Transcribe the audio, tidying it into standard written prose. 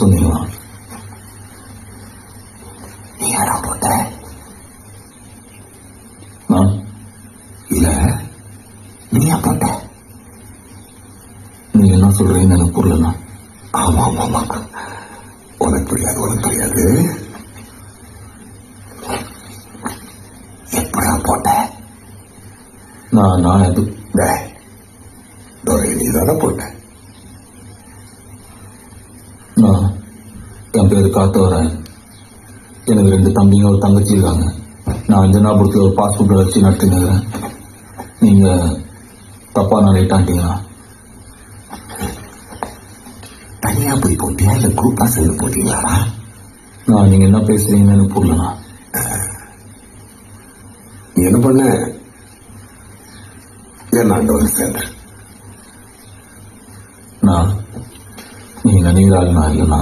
சொன்னீங்களா? நீ யாரா போட்ட? நான் இல்ல, நீயா போட்ட? நீங்க என்ன சொல்றீங்கன்னு எனக்கு புரியலண்ணா. ஆமா ஆமா ஆமா, உனக்கு புரியாது. எப்படா போட்ட? நான் எது நீ தானே போட்ட? நான் என் பேரு காத்தவரேன். எனக்கு 2 தம்பிங்க ஒரு தங்கச்சி இருக்காங்க. நான் ஜனாபுரத்தில் ஒரு பாஸ்போர்ட் வச்சு நடத்தினுக்கிறேன். நீங்க தப்பா நினைட்டான்ட்டீங்களா? தனியா போய் போட்டியா இல்ல குரூப்பா சேர்ந்து போட்டீங்களாடா? நான் நீங்க என்ன பேசுறீங்கன்னு எனக்கு புரியலண்ணா. நீ என்ன பண்ண? ஏன் நான் வந்து சேர்ந்த? நான் நீங்க நினைக்கிறாள் நான் இல்லைண்ணா.